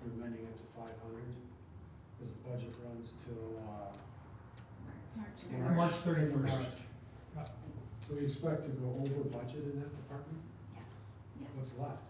we're amending it to 500, because the budget runs till, March 31st. March. So we expect to go over budget in that department? Yes. What's left?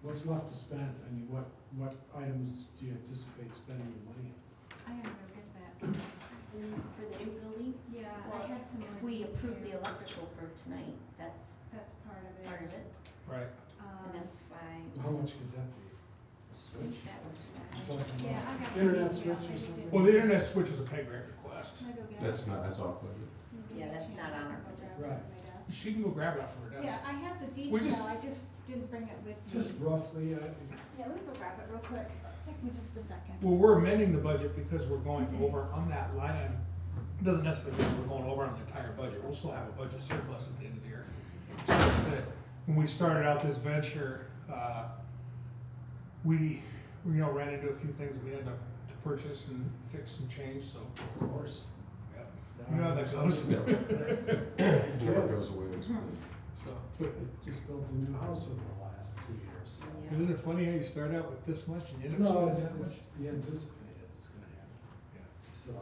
What's left to spend? I mean, what items do you anticipate spending your money on? I gotta go get that. For the new building? Yeah, Well, I had some. if more we approve the detail. electrical for tonight, that's That's part of it. part of it, Right. and that's fine. How much could that be? A I switch? think that was I'm fine. talking Yeah, I about got the internet detail. switch I or just something? Well, the internet switch is a pay grant request. Can I go get it? That's off budget. Maybe Yeah, a that's chance not I on can our go budget. grab it Right. from my desk. She can go grab it off her desk. Yeah, I have the We detail, just- I just didn't bring it with me. Just roughly, Yeah, let me go grab it real quick. Take me just a second. Well, we're amending the budget because we're going over on that line item. It doesn't necessarily mean we're going over on the entire budget. We'll still have a budget surplus at the end of the year. It's just that when we started out this venture, we ran into a few things that we had to purchase and fix and change, so. of course. Yeah. Now You know how that goes. Never goes away. So, But it just built a new house over the last 2 years. Yeah. isn't it funny how you start out with this much and you end up No, spending it's, that much? you anticipate it's gonna happen. Yeah. So,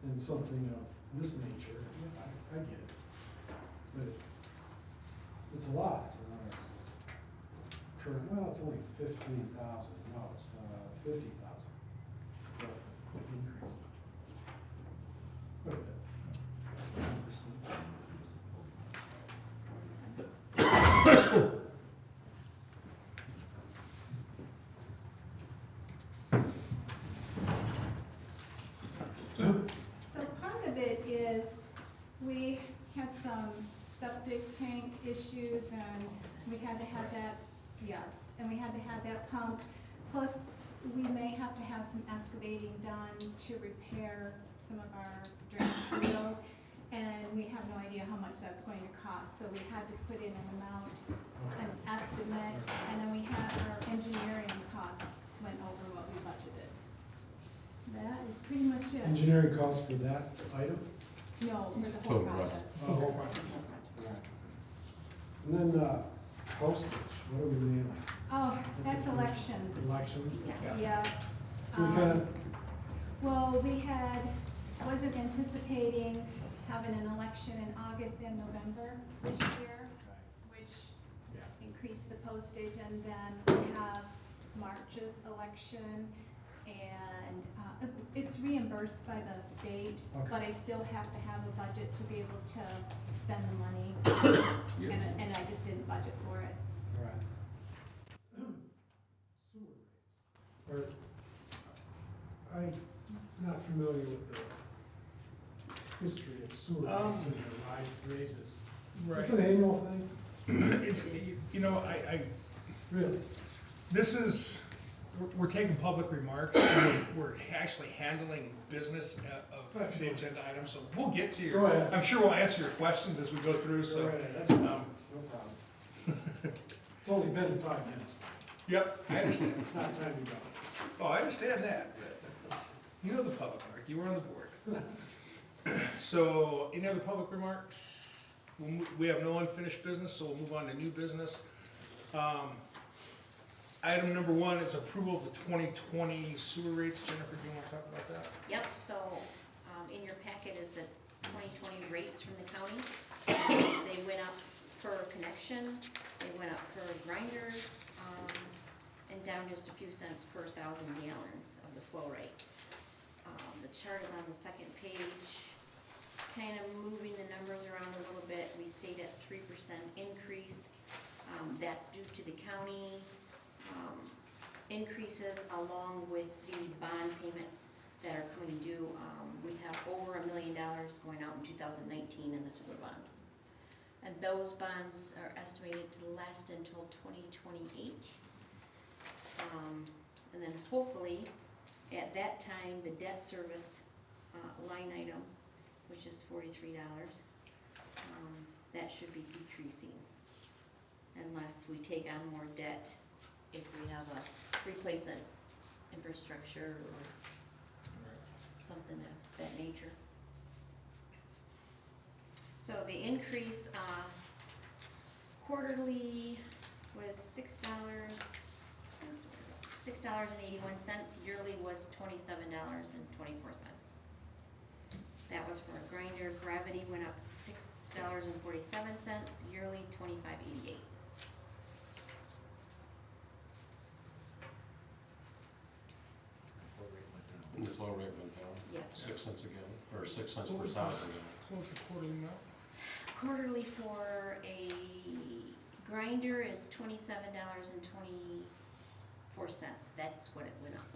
and something of this nature, yeah, I get it. But it's a lot, it's another, well, it's only 15,000, no, it's 50,000 roughly increase. Quite a bit. 10%. So part of it is, we had some septic tank issues and we had to have that, yes, and we had to have that pumped. Plus, we may have to have some excavating done to repair some of our drainage field. And we have no idea how much that's going to cost, so we had to put in an amount, an estimate, and then we had our engineering costs went over what we budgeted. That is pretty much it. Engineering costs for that item? No, for the whole Total project. It's the whole project. Right. And then postage, what are we mailing? Oh, that's elections. Elections? Yeah. Yeah. So we kind of, Well, we wasn't anticipating having an election in August and November this year, which yeah, increased the postage, and then we have March's election, and it's reimbursed by the state, Okay. but I still have to have a budget to be able to spend the money, Yeah. and I just didn't budget for it. all right. Sewer rates. I'm not familiar with the history of sewer rates and their raises. Is this an annual thing? It's, you know, I, Really? this is, we're taking public remarks, we're actually handling business of the agenda items, so we'll get to Go ahead. I'm sure we'll answer your questions as we go through, so. Go ahead, that's fine, um, no problem. It's only been 5 minutes. Yep, I understand. It's not time to go. Oh, I understand that. You know the public, Mark, you were on the board. So, any other public remarks? We have no unfinished business, so we'll move on to new business. Item number 1 is approval of the 2020 sewer rates. Jennifer, do you want to talk about that? Yep, so, in your packet is the 2020 rates from the county. They went up per connection, they went up per grinder, and down just a few cents per 1,000 gallons of the flow rate. The chart is on the second page, kind of moving the numbers around a little bit. We stayed at 3% increase. That's due to the county increases along with the bond payments that are coming due. We have over $1 million going out in 2019 in the sewer bonds. And those bonds are estimated to last until 2028. And then hopefully, at that time, the debt service line item, which is $43, that should be decreasing unless we take on more debt if we have a replacement infrastructure or something of that nature. So the increase quarterly was $6 $6.81, yearly was $27.24. That was for a grinder. Gravity went up $6.47, yearly $25.88. And the flow rate went down, Yes. 6 cents again, or 6 cents What per was thousand that? again. What was the quarterly amount? Quarterly for a grinder is $27.24. That's what it went up.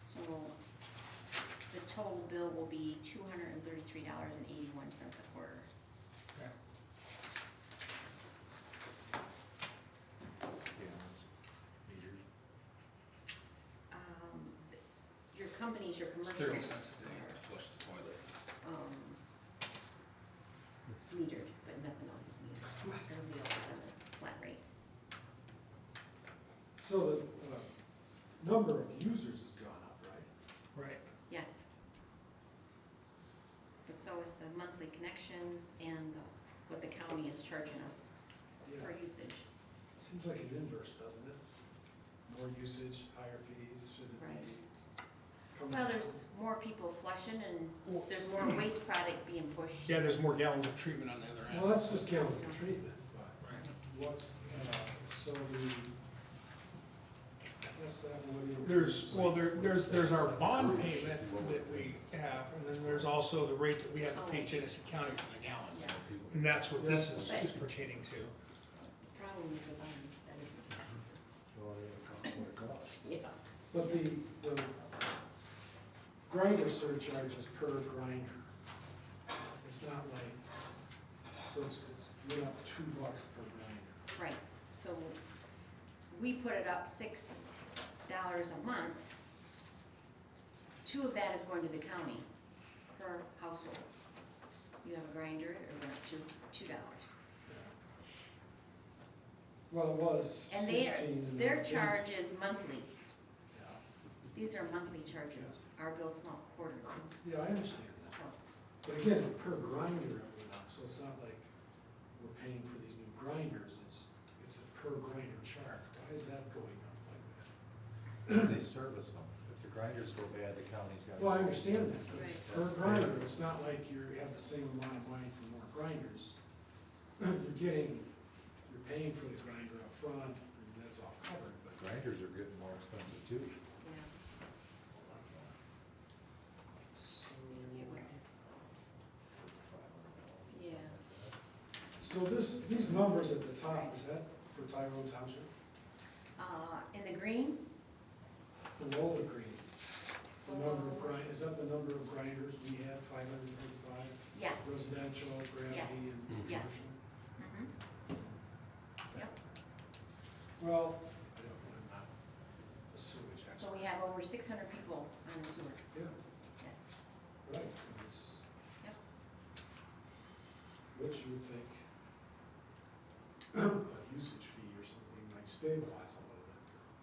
So the total bill will be $233.81 a quarter. Okay. Your company's your It's commercial. 30 cents a day to flush the toilet. Metered, but nothing else is metered. Everybody else is on a flat rate. So the number of users has gone up, right? Right. Yes. But so is the monthly connections and what the county is charging us for Yeah, usage. seems like an inverse, doesn't it? More usage, higher fees, should it Right. be? coming Well, down? there's more people flushing and Well, there's more waste product being pushed. yeah, there's more gallons of treatment on the other end. Well, that's just gallons of treatment, but Right. what's, so the, what's that, what do you? There's our bond payment that we have, and then there's also the rate that we have to pay Genesee County for the gallons. Yeah. And that's what this is pertaining to. Problem with the bonds, that is the problem. Well, yeah, what it costs. Yeah. But the grinder surcharge is per grinder. It's not like, so it's went up $2 per grinder. Right, so we put it up $6 a month. 2 of that is going to the county per household. You have a grinder, it went up to $2. Well, it was And 16. their and charge is monthly. Yeah. These are monthly charges. Our bills come out quarterly, Yeah, I understand that. so. But again, per grinder it went up, so it's not like we're paying for these new grinders, it's a per grinder charge. Why is that going up like that? They service them. If the grinders go bad, the county's got. Well, I understand that, but it's Right. per grinder, it's not like you have the same amount of money for more grinders. You're paying for the grinder up front, and that's all covered, but. Grinders are getting more expensive too. Yeah. So, Yeah. so these numbers at the top, is that for Tyrone Township? In the green, Below the green, the number of is that the number of grinders we have, 535? yes. Residential, gravity, and Yes. commercial? Mhm. Yep, Well, I'm not a sewage expert. so we have over 600 people on the sewer, Yeah, yes. right, it's. Yep. Which you would think a usage fee or something might stabilize a little bit.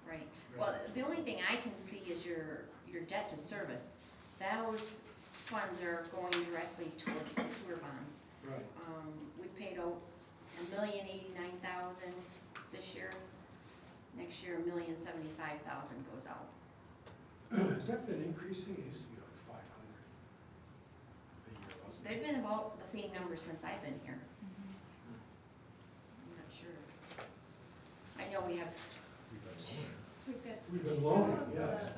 Right, well, the only thing I can see is your debt to service. Those funds are going directly towards the sewer bond. Right, We paid out $1,089,000 this year. Next year, $1,075,000 goes out. has that been increasing? It used to be like 500 a year, wasn't it? They've been about the same number since I've been here. I'm not sure. I know we have, We've got. We've been loaning, the, yes.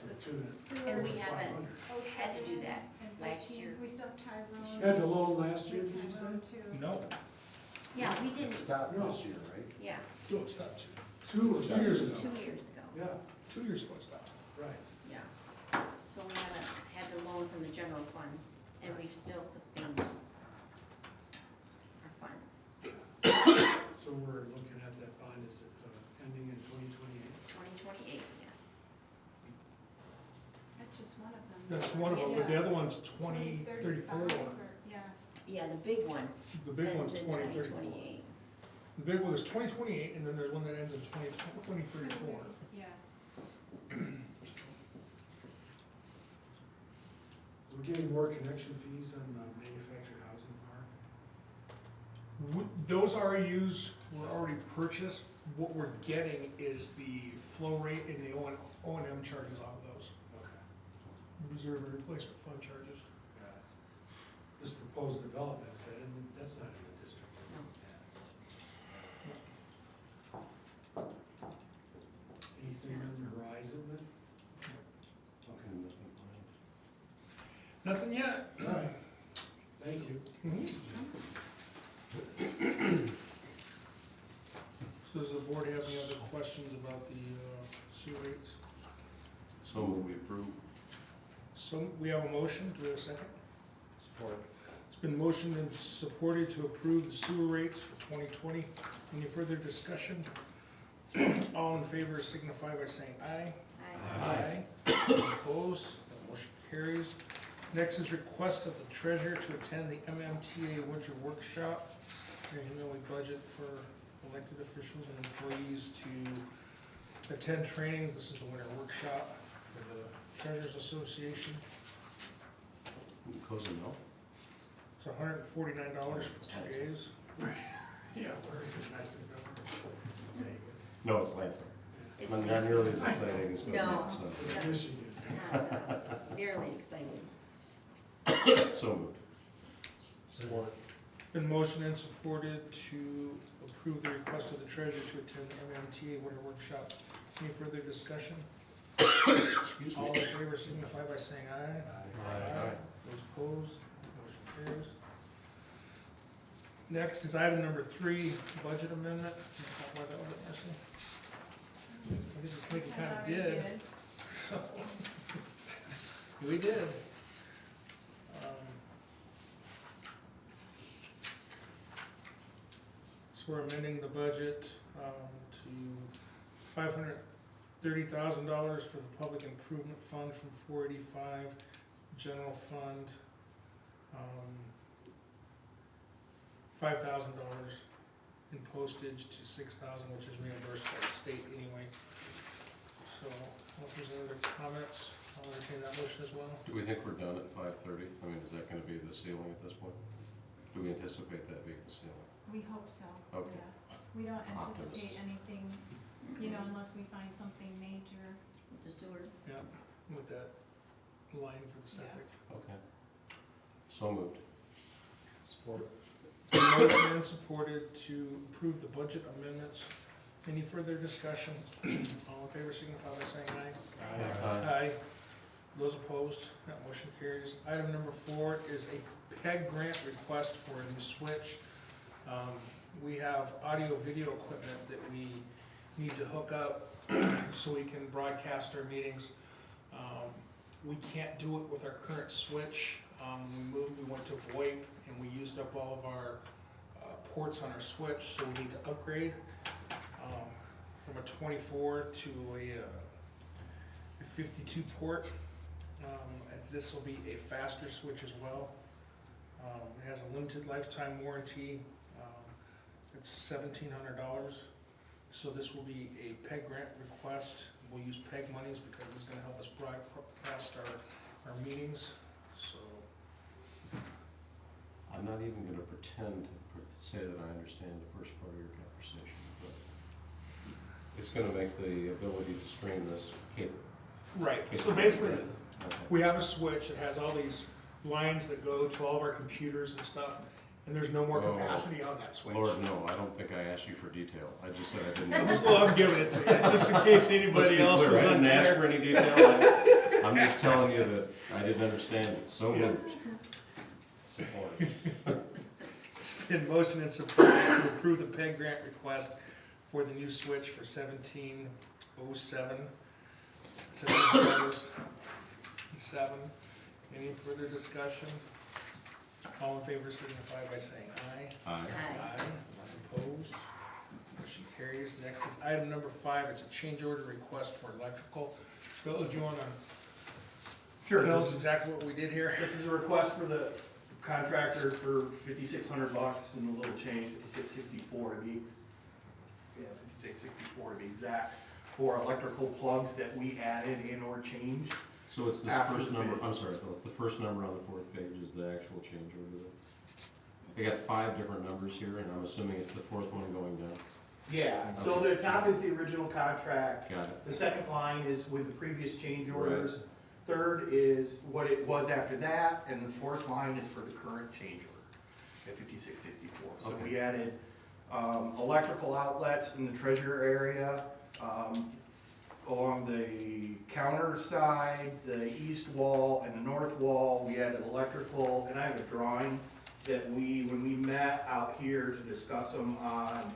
the To the- sewer. and we haven't 500. had to do that And last 13. year. We still have Tyrone. Had to loan last year, did you say? Tyrone too. No, Yeah, we It didn't, stopped No. this year, right? yeah, no, it stopped. 2 or 3 years ago? 2 years ago, Yeah, 2 years ago it stopped. right. yeah. So we haven't had to loan from the general fund, and we've still sustained our funds. So we're looking at that bond, is it ending in 2028? 2028, yes. That's just one of them. That's one of them, but the other one's 2034. 2035, yeah. Yeah, the big one The big one's ends in 2034. 2028. The big one is 2028, and then there's one that ends in 2034. Yeah. We're getting more connection fees on manufactured housing park? Those RUs were already purchased. What we're getting is the flow rate and the O and M charges off of those. Okay, Reserve and replacement fund charges. got it. This proposed development, that's not in the district. No. Yeah, it's just- Anything on the horizon then? Okay, nothing planned. Nothing yet. All right, thank you. So does the board have any other questions about the sewer rates? So will we approve? So we have a motion, do we have a second? Support. It's been motioned and supported to approve the sewer rates for 2020. Any further discussion? All in favor signify by saying aye. Aye. Opposed, that motion carries. Next is request of the treasurer to attend the MMTA Winter Workshop. As you know, we budget for elected officials and employees to attend trainings. This is the winter workshop for the Treasurers Association. Close enough? It's $149 for 2 days. Yeah, where is it nice to go? Vegas. No, it's Lansing. It's Not Lansing. nearly as exciting as No. Coconut, so. It's Michigan. Not nearly exciting. So moved. Support. Been motioned and supported to approve the request of the treasurer to attend the MMTA Winter Workshop. Any further discussion? Excuse All me. in favor signify by saying aye. Aye. Those opposed, motion carries. Next is item number 3, budget amendment. Can you talk about that a little bit, Marcy? I think we kind I of already did. So, we did. So we're amending the budget to $530,000 for the Public Improvement Fund from 485, General Fund, $5,000 in postage to $6,000, which is reimbursed by the state anyway. So, unless there's any other comments, I'll entertain that motion as well. Do we think we're done at 5:30? I mean, is that gonna be the ceiling at this point? Do we anticipate that being the ceiling? We hope so. Okay. Yeah. We don't anticipate Optimists. anything, you know, unless we find something major. With the sewer. Yeah, with that line for the septic. Okay. So moved. Support. Motion and supported to approve the budget amendments. Any further discussion? All in favor signify by saying aye. Aye. Those opposed, that motion carries. Item number 4 is a PEG grant request for a new switch. We have audio-video equipment that we need to hook up so we can broadcast our meetings. We can't do it with our current switch. We went to VoIP, and we used up all of our ports on our switch, so we need to upgrade from a 24 to a 52 port. And this will be a faster switch as well. It has a limited lifetime warranty. It's $1,700. So this will be a PEG grant request. We'll use PEG monies because it's gonna help us broadcast our meetings, so. I'm not even gonna pretend to say that I understand the first part of your conversation, but it's gonna make the ability to stream this cable. Right, so basically, Okay. we have a switch that has all these lines that go to all of our computers and stuff, and there's no more Oh. capacity on that switch. Lord, no, I don't think I asked you for detail. I just said I didn't understand. Well, I'm giving it to you, just in case Let's be anybody else clear, was I didn't ask unclear. for any detail. I'm just telling you that I didn't understand it. So Yeah. moved. Supported. It's been motion and supported to approve the PEG grant request for the new switch for $1707. $7. Any further discussion? All in favor signify by saying aye. Aye. Aye. None opposed. Motion carries. Next is item number 5. It's a change order request for electrical. Bill, do you wanna Sure, tell this us is, exactly what we did here? this is a request for the contractor for $5,600 and a little change, $5,664 to be, $5,664 to be exact, for electrical plugs that we added in or changed. So it's this After first the number, bid. I'm sorry, Phil, it's the first number on the 4th page is the actual change order. they got 5 different numbers here, and I'm assuming it's the 4th one going down. Yeah, so the top is the original contract, Got it. the second line is with the previous change orders. Third is what it was after that, and the fourth line is for the current change order at 5664. So Okay. we added electrical outlets in the treasurer area, along the counter side, the east wall, and the north wall. We added electrical, and I have a drawing that when we met out here to discuss them on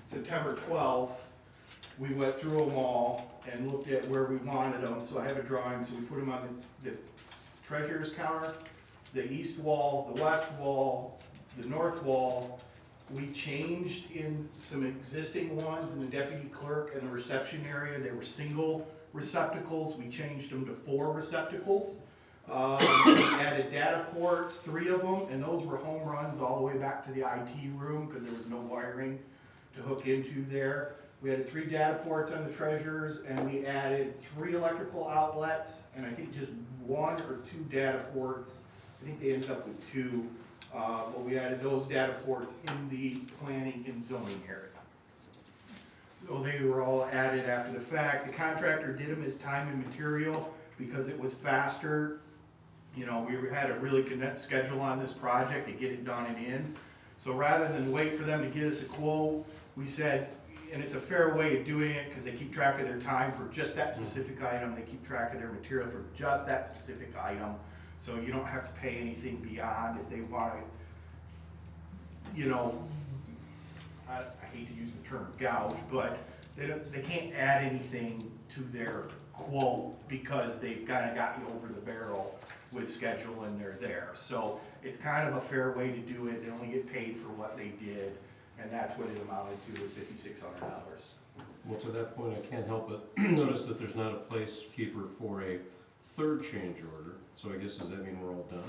September 12th, we went through them all and looked at where we wanted them, so I have a drawing, so we put them on the treasurer's counter, the east wall, the west wall, the north wall. We changed in some existing ones in the deputy clerk and the reception area. They were single receptacles, we changed them to 4 receptacles. We added data ports, 3 of them, and those were home runs all the way back to the IT room, because there was no wiring to hook into there. We added 3 data ports on the treasurers, and we added 3 electrical outlets, and I think just 1 or 2 data ports. I think they ended up with 2, but we added those data ports in the planning and zoning area. So they were all added after the fact. The contractor did them as time and material because it was faster. You know, we had a really condensed schedule on this project to get it done and in. So rather than wait for them to give us a quote, we said, and it's a fair way of doing it because they keep track of their time for just that specific item. They keep track of their material for just that specific item. So you don't have to pay anything beyond if they want to, you know, I hate to use the term gouge, but they can't add anything to their quote because they've kind of got you over the barrel with schedule and they're there. So it's kind of a fair way to do it. They only get paid for what they did, and that's what it amounted to, was $5,600. Well, to that point, I can't help but notice that there's not a placekeeper for a 3rd change order. So I guess, does that mean we're all done?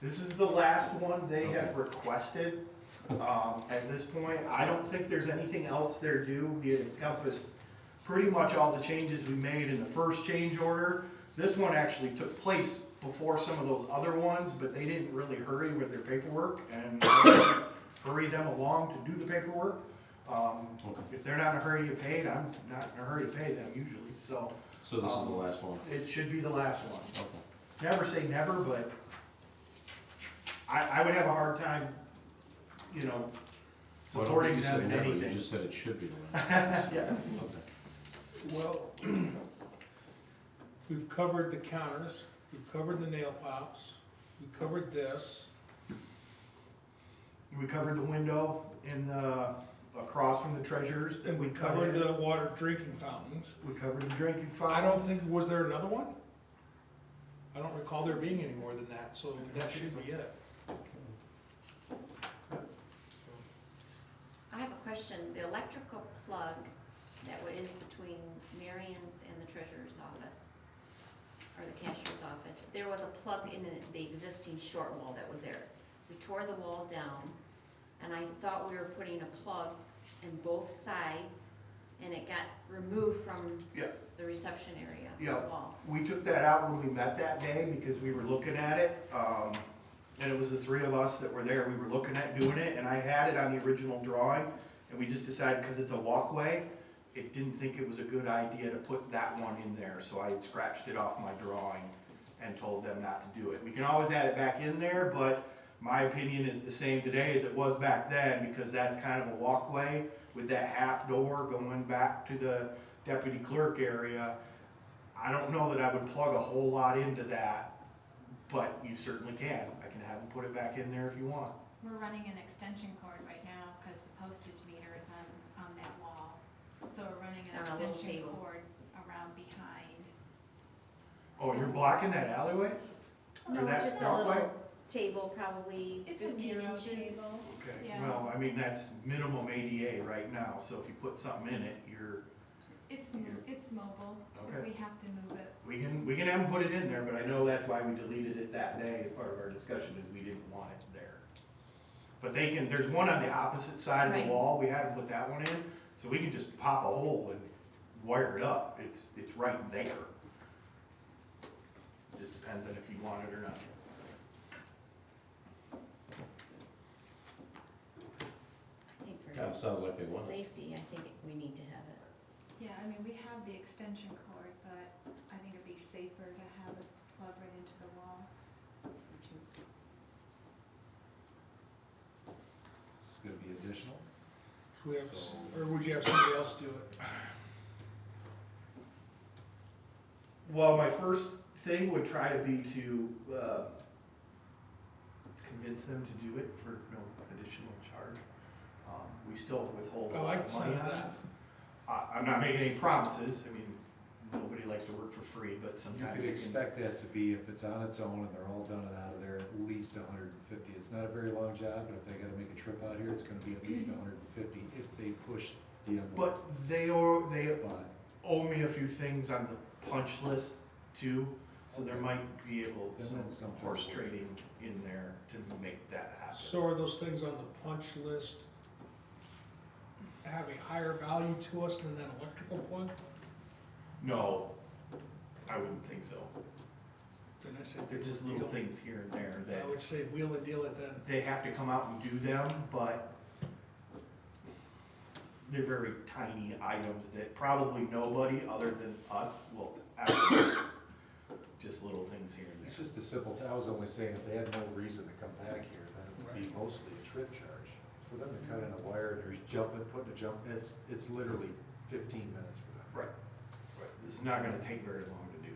This is the last one they have requested. At this point, I don't think there's anything else they're due. We had encompassed pretty much all the changes we made in the first change order. This one actually took place before some of those other ones, but they didn't really hurry with their paperwork and hurry them along to do the paperwork. If they're not in a hurry to get paid, I'm not in a hurry to pay them usually, so. So this is the last one? It should be the last one. Okay. Never say never, but I would have a hard time, you know, Well, I don't supporting think you them said in never, anything. you just said it should be the last. Yes. Okay. Well, we've covered the counters, we've covered the nail pops, we covered this. We covered the window in the, across from the treasurers that And we we covered covered. the water drinking fountains. We covered the drinking I fountains. don't think, was there another one? I don't recall there being any more than that, so that should be it. I have a question. The electrical plug that is between Marion's and the treasurer's office, or the cashier's office, there was a plug in the existing short wall that was there. We tore the wall down, and I thought we were putting a plug in both sides, and it got removed from Yeah. the reception area of Yeah. the wall. We took that out when we met that day because we were looking at it. And it was the 3 of us that were there. We were looking at doing it, and I had it on the original drawing, and we just decided because it's a walkway, it didn't think it was a good idea to put that one in there, so I had scratched it off my drawing and told them not to do it. We can always add it back in there, but my opinion is the same today as it was back then, because that's kind of a walkway with that half door going back to the deputy clerk area. I don't know that I would plug a whole lot into that, but you certainly can. I can have them put it back in there if you want. We're running an extension cord right now because the postage meter is on that wall. So we're running an It's on a little extension table. cord around behind. Oh, you're blocking that alleyway? No, Or that it's just a walkway? little table, probably It's a 15 narrow inches. table. Okay, Yeah. well, I mean, that's minimum ADA right now, so if you put something in it, It's mobile, if Okay. we have to move it. we can have them put it in there, but I know that's why we deleted it that day as part of our discussion, is we didn't want it there. But there's one on the opposite side of the Right. wall, we had to put that one in, so we can just pop a hole and wire it up, it's right there. Just depends on if you want it or not. Yeah, sounds like they want it. safety, I think we need to have it. Yeah, I mean, we have the extension cord, but I think it'd be safer to have it plug right into the wall. It's gonna be additional. If we have, So- or would you have somebody else do it? Well, my first thing would try to be to, convince them to do it for no additional charge. We still withhold a I lot like the of sound money of on it. that. I'm not making any promises, I mean, nobody likes to work for free, but You sometimes could you can. expect that to be, if it's on its own and they're all done and out of there, at least 150. It's not a very long job, but if they gotta make a trip out here, it's gonna be at least 150 if they push the envelope. But they But owe me a few things on the punch list too, so there might be able, Then some that's some horse homework. trading in there to make that happen. So are those things on the punch list have a higher value to us than that electrical plug? No, I wouldn't think so. Then I say They're wheel just and little deal. things here and there that I would say wheel and deal it then. they have to come out and do them, but they're very tiny items that probably nobody other than us will ever notice. Just little things here and it's there. just a simple, I was only saying if they had no reason to come back here, then it would be Right. mostly a trip charge. For them to cut in a wire, or jump it, putting a jump, it's literally 15 minutes for them. Right. This is not gonna take very long to do.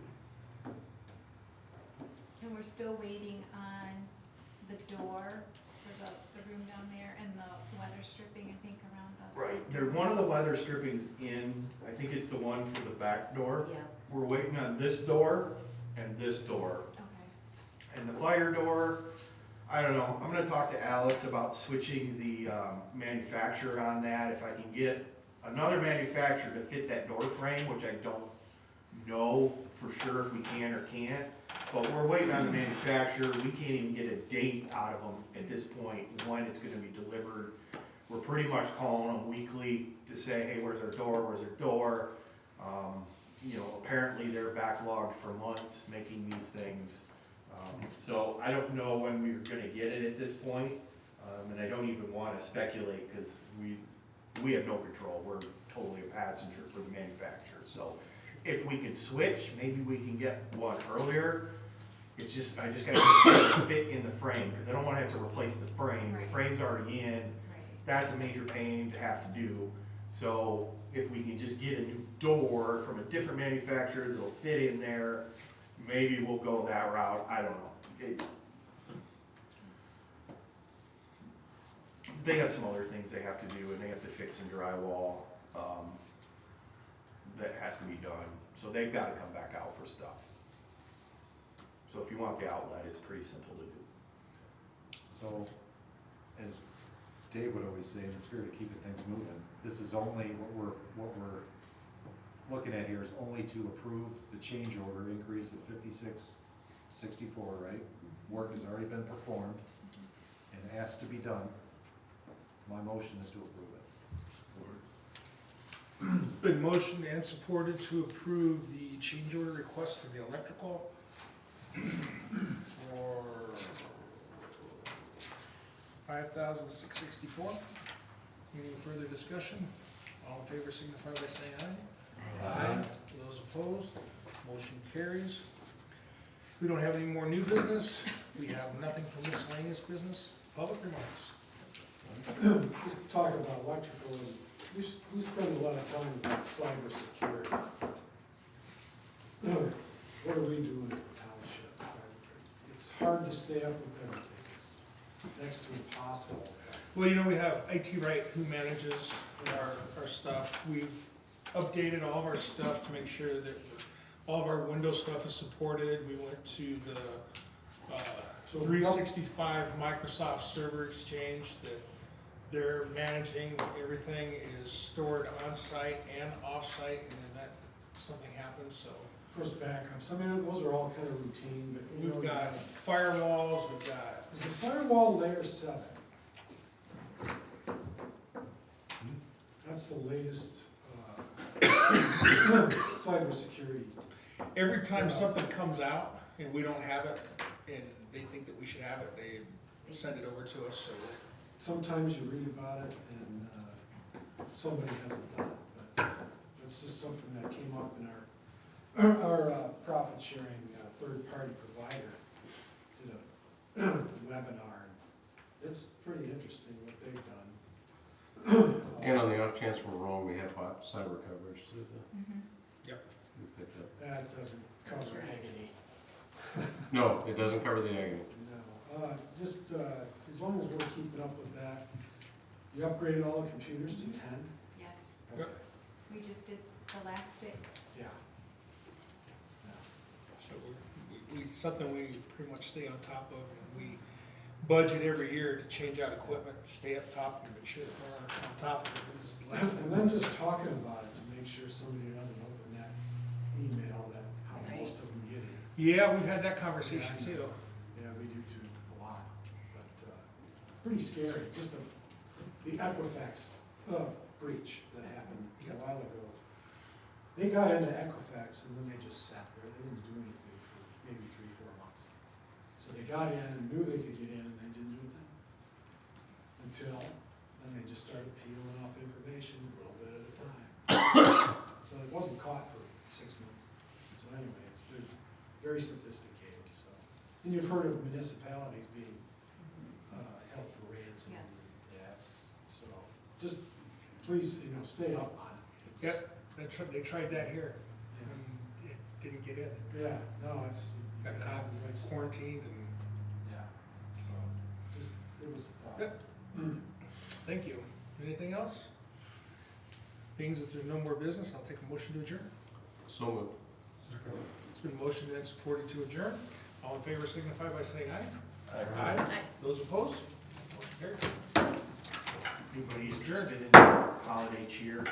And we're still waiting on the door for the room down there and the weather stripping, I think, around the. Right, there, one of the weather strippings in, I think it's the one for the back door. Yeah, We're waiting on this door and this door. Okay. And the fire door, I don't know, I'm gonna talk to Alex about switching the, manufacturer on that, if I can get another manufacturer to fit that door frame, which I don't know for sure if we can or can't. But we're waiting on the manufacturer, we can't even get a date out of them at this point, when it's gonna be delivered. We're pretty much calling them weekly to say, hey, where's our door, where's our door? You know, apparently they're backlogged for months making these things. So I don't know when we're gonna get it at this point, and I don't even wanna speculate, cause we have no control, we're totally a passenger for the manufacturer, so. If we can switch, maybe we can get one earlier, it's just, I just gotta make sure it fit in the frame, cause I don't wanna have to replace the frame, the Right. frame's already in, Right. that's a major pain to have to do. So if we can just get a new door from a different manufacturer that'll fit in there, maybe we'll go that route, I don't know. They have some other things they have to do, and they have to fix some drywall, that has to be done, so they've gotta come back out for stuff. So if you want the outlet, it's pretty simple to do. So, as Dave would always say, in the spirit of keeping things moving, this is only, what we're looking at here is only to approve the change order increase of 5664, right? Work has already been performed and has to be done. My motion is to approve it. Been motioned and supported to approve the change order request for the electrical for $5,664. Any further discussion? All in favor signify by saying aye. Aye. Those opposed, motion carries. We don't have any more new business. We have nothing for miscellaneous business. Public remarks. Just talk about electrical, and we spend a lot of time about cybersecurity. What are we doing in the township? It's hard to stay up with everything, it's next to impossible. Well, you know, we have IT Right who manages our stuff. We've updated all of our stuff to make sure that all of our Windows stuff is supported. We went to the So if we don't- 365 Microsoft Server Exchange that they're managing. Everything is stored on-site and off-site, and then that, something happens, so. First backups, I mean, those are all kind of routine, but you know. We've you got have- firewalls, we've got, Is the firewall layer 7? That's the latest cybersecurity. every time something comes out and we don't have it, and they think that we should have it, they send it over to us, so Sometimes you read about it and somebody hasn't done it, but it's just something that came up in our profit sharing, third-party provider did a webinar, and it's pretty interesting what they've done. And on the off chance we're wrong, we have cyber coverage that Yep. we picked up. That doesn't cover agony. No, it doesn't cover the agony. No, just, as long as we're keeping up with that. You upgraded all the computers to 10? Yes, Yep. we just did the last 6. Yeah. So something we pretty much stay on top of, and we budget every year to change out equipment, stay up top and make sure that we're on top of it. It was less And than- then just talking about it to make sure somebody doesn't open that email that how most of them get it. Yeah, we've had that conversation Yeah, I too. know. Yeah, we do too, a lot, but, pretty scary, just the Equifax, breach that happened a Yep. while ago. They got into Equifax and then they just sat there, they didn't do anything for maybe 3-4 months. So they got in and knew they could get in and they didn't do a thing. Until, then they just started peeling off information a little bit at a time. So it wasn't caught for 6 months. So anyway, there's very sophisticated, so. And you've heard of municipalities being, held for ransom. Yes. Yeah, so, just, please, stay up on it. It's- Yep, they tried that here, Yeah. and it didn't get in. Yeah, no, it's. Got you gotta caught, have the right stuff. quarantined, and Yeah, so, just, it was a thought. Yep. thank you. Anything else? Being that there's no more business, I'll take a motion to adjourn. So moved. It's been motioned and supported to adjourn. All in favor signify by saying aye. Aye. Aye. Those opposed? Motion carries. Anybody's interested in holiday cheer?